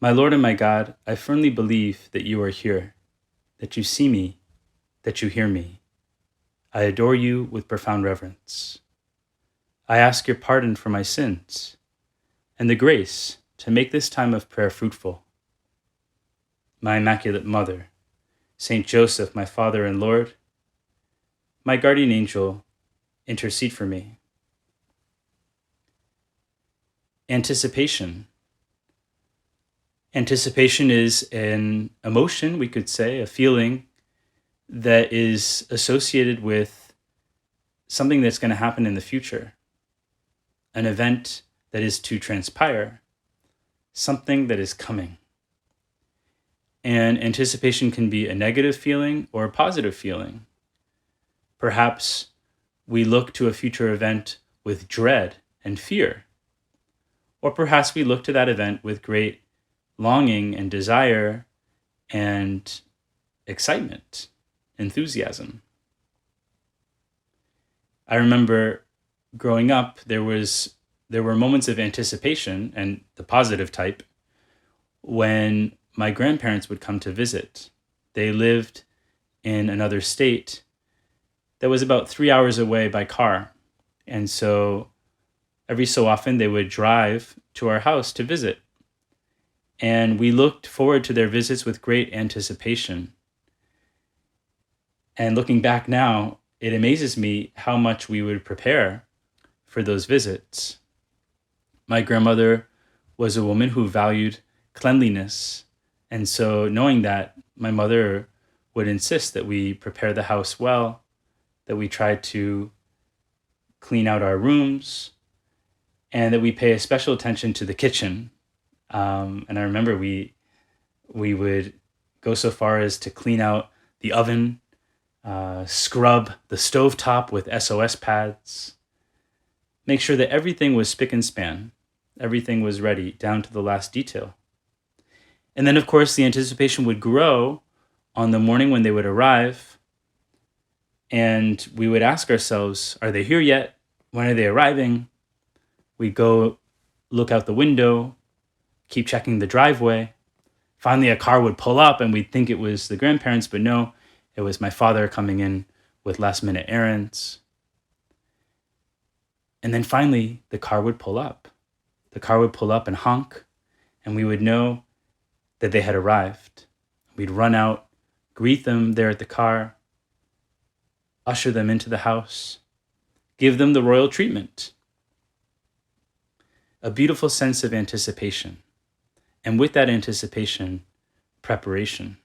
My Lord and my God, I firmly believe that you are here, that you see me, that you hear me. I adore you with profound reverence. I ask your pardon for my sins and the grace to make this time of prayer fruitful. My Immaculate Mother, Saint Joseph, my Father and Lord, my guardian angel, intercede for me. Anticipation. Anticipation is an emotion, we could say, a feeling that is associated with something that's going to happen in the future, an event that is to transpire, something that is coming. And anticipation can be a negative feeling or a positive feeling. Perhaps we look to a future event with dread and fear, or perhaps we look to that event with great longing and desire and excitement, enthusiasm. I remember growing up, there were moments of anticipation, and the positive type, when my grandparents would come to visit. They lived in another state that was about 3 hours away by car. And so every so often they would drive to our house to visit. And we looked forward to their visits with great anticipation. And looking back now, it amazes me how much we would prepare for those visits. My grandmother was a woman who valued cleanliness. And so knowing that, my mother would insist that we prepare the house well, that we try to clean out our rooms, and that we pay a special attention to the kitchen. And I remember we would go so far as to clean out the oven, scrub the stovetop with SOS pads, make sure that everything was spick and span, everything was ready down to the last detail. And then, of course, the anticipation would grow on the morning when they would arrive, and we would ask ourselves, are they here yet? When are they arriving? We'd go look out the window, keep checking the driveway. Finally, a car would pull up and we'd think it was the grandparents, but no, it was my father coming in with last-minute errands. And then finally, the car would pull up. The car would pull up and honk, and we would know that they had arrived. We'd run out, greet them there at the car, usher them into the house, give them the royal treatment. A beautiful sense of anticipation. And with that anticipation, preparation.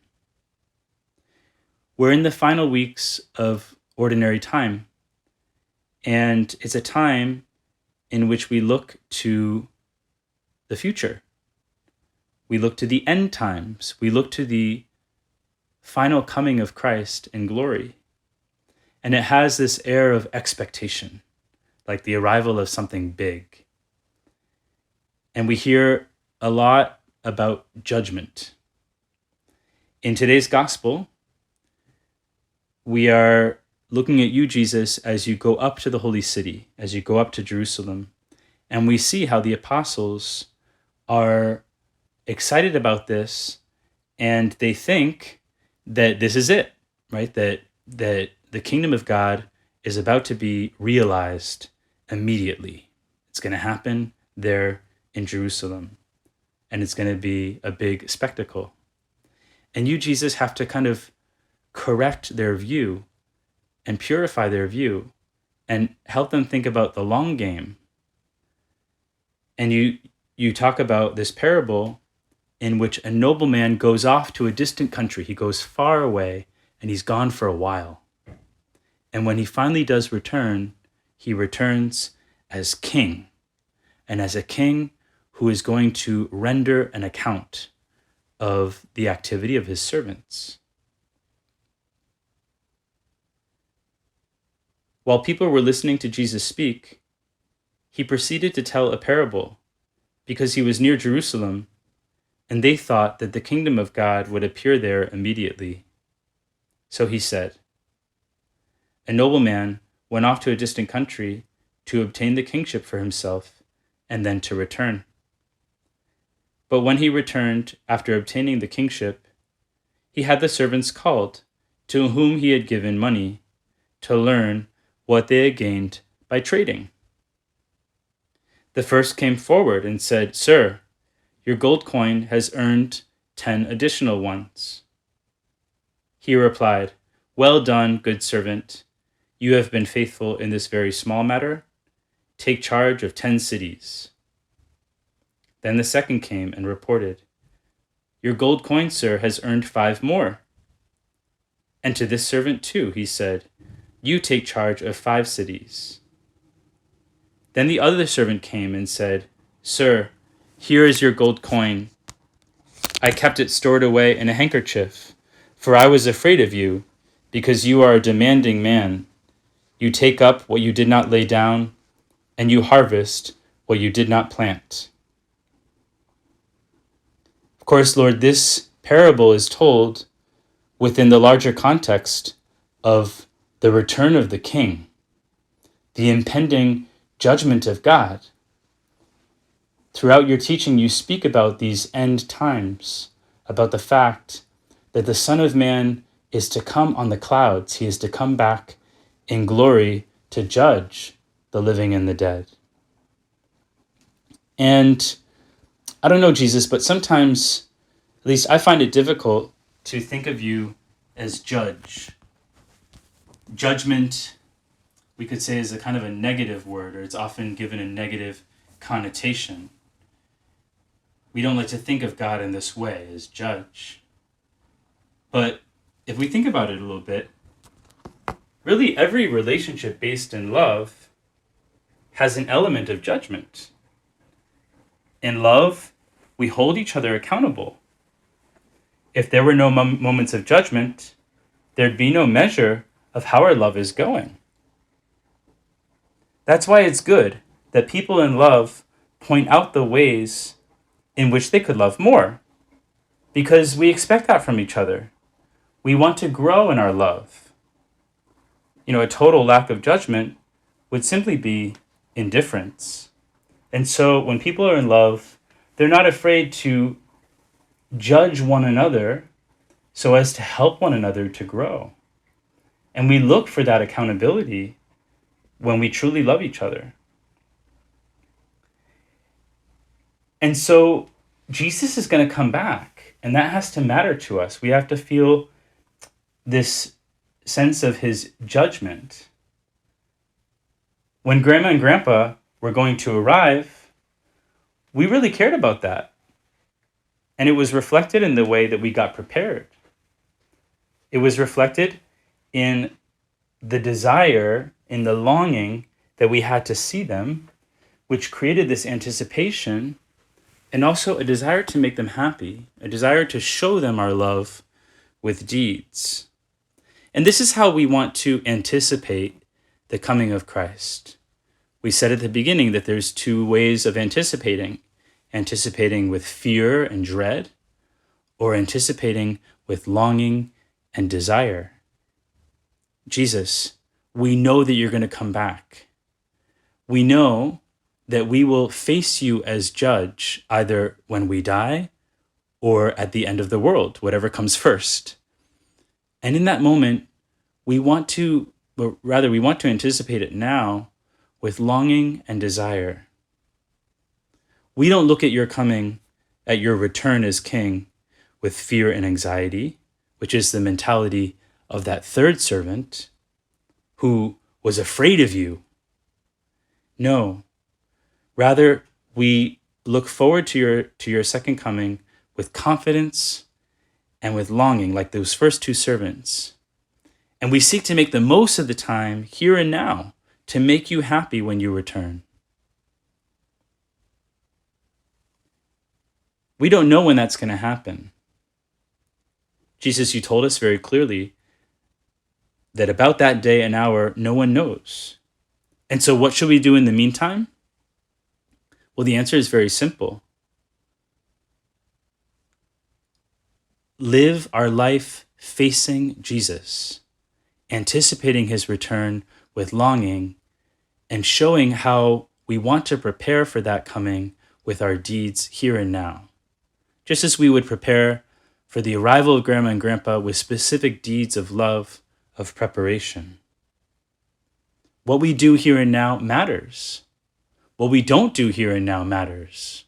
We're in the final weeks of ordinary time, and it's a time in which we look to the future. We look to the end times. We look to the final coming of Christ in glory. And it has this air of expectation, like the arrival of something big. And we hear a lot about judgment. In today's gospel, we are looking at you, Jesus, as you go up to the holy city, as you go up to Jerusalem. And we see how the apostles are excited about this, and they think that this is it, right? That the kingdom of God is about to be realized immediately. It's going to happen there in Jerusalem, and it's going to be a big spectacle. And you, Jesus, have to kind of correct their view and purify their view and help them think about the long game. And you talk about this parable in which a nobleman goes off to a distant country. He goes far away, and he's gone for a while. And when he finally does return, he returns as king, and as a king who is going to render an account of the activity of his servants. While people were listening to Jesus speak, he proceeded to tell a parable because he was near Jerusalem, and they thought that the kingdom of God would appear there immediately. So he said, a nobleman went off to a distant country to obtain the kingship for himself and then to return. But when he returned after obtaining the kingship, he had the servants called, to whom he had given money, to learn what they had gained by trading. The first came forward and said, "Sir, your gold coin has earned 10 additional ones." He replied, "Well done, good servant. You have been faithful in this very small matter. Take charge of 10 cities." Then the second came and reported, "Your gold coin, sir, has earned 5 more." And to this servant too he said, "You take charge of 5 cities." Then the other servant came and said, "Sir, here is your gold coin. I kept it stored away in a handkerchief, for I was afraid of you, because you are a demanding man. You take up what you did not lay down, and you harvest what you did not plant." Of course, Lord, this parable is told within the larger context of the return of the king, the impending judgment of God. Throughout your teaching, you speak about these end times, about the fact that the Son of Man is to come on the clouds. He is to come back in glory to judge the living and the dead. And I don't know, Jesus, but sometimes, at least I find it difficult to think of you as judge. Judgment, we could say, is a kind of a negative word, or it's often given a negative connotation. We don't like to think of God in this way, as judge. But if we think about it a little bit, really every relationship based in love has an element of judgment. In love, we hold each other accountable. If there were no moments of judgment, there'd be no measure of how our love is going. That's why it's good that people in love point out the ways in which they could love more, because we expect that from each other. We want to grow in our love. A total lack of judgment would simply be indifference. And so when people are in love, they're not afraid to judge one another so as to help one another to grow. And we look for that accountability when we truly love each other. And so Jesus is going to come back, and that has to matter to us. We have to feel this sense of his judgment. When Grandma and Grandpa were going to arrive, we really cared about that. And it was reflected in the way that we got prepared. It was reflected in the desire, in the longing that we had to see them, which created this anticipation and also a desire to make them happy, a desire to show them our love with deeds. And this is how we want to anticipate the coming of Christ. We said at the beginning that there's 2 ways of anticipating with fear and dread, or anticipating with longing and desire. Jesus, we know that you're going to come back. We know that we will face you as judge either when we die or at the end of the world, whatever comes first. And in that moment, we want to anticipate it now with longing and desire. We don't look at your coming, at your return as king, with fear and anxiety, which is the mentality of that third servant who was afraid of you. No, rather we look forward to your second coming with confidence and with longing, like those first 2 servants. And we seek to make the most of the time here and now to make you happy when you return. We don't know when that's going to happen. Jesus, you told us very clearly that about that day and hour, no one knows. And so what should we do in the meantime? Well, the answer is very simple. Live our life facing Jesus, anticipating his return with longing, and showing how we want to prepare for that coming with our deeds here and now. just as we would prepare for the arrival of Grandma and Grandpa with specific deeds of love, of preparation. What we do here and now matters. What we don't do here and now matters.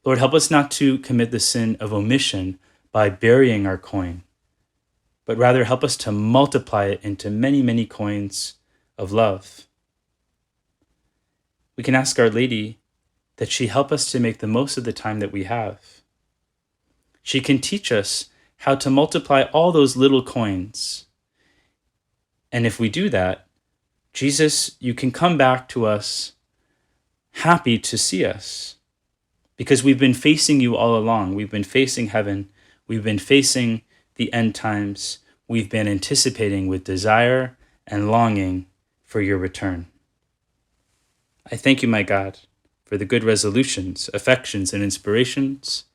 Lord, help us not to commit the sin of omission by burying our coin, but rather help us to multiply it into many, many coins of love. We can ask Our Lady that she help us to make the most of the time that we have. She can teach us how to multiply all those little coins. And if we do that, Jesus, you can come back to us happy to see us, because we've been facing you all along. We've been facing heaven. We've been facing the end times. We've been anticipating with desire and longing for your return. I thank you, my God, for the good resolutions, affections, and inspirations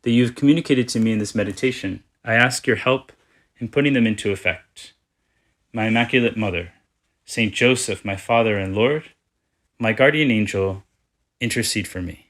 that you've communicated to me in this meditation. I ask your help in putting them into effect. My Immaculate Mother, Saint Joseph, my Father and Lord, my guardian angel, intercede for me.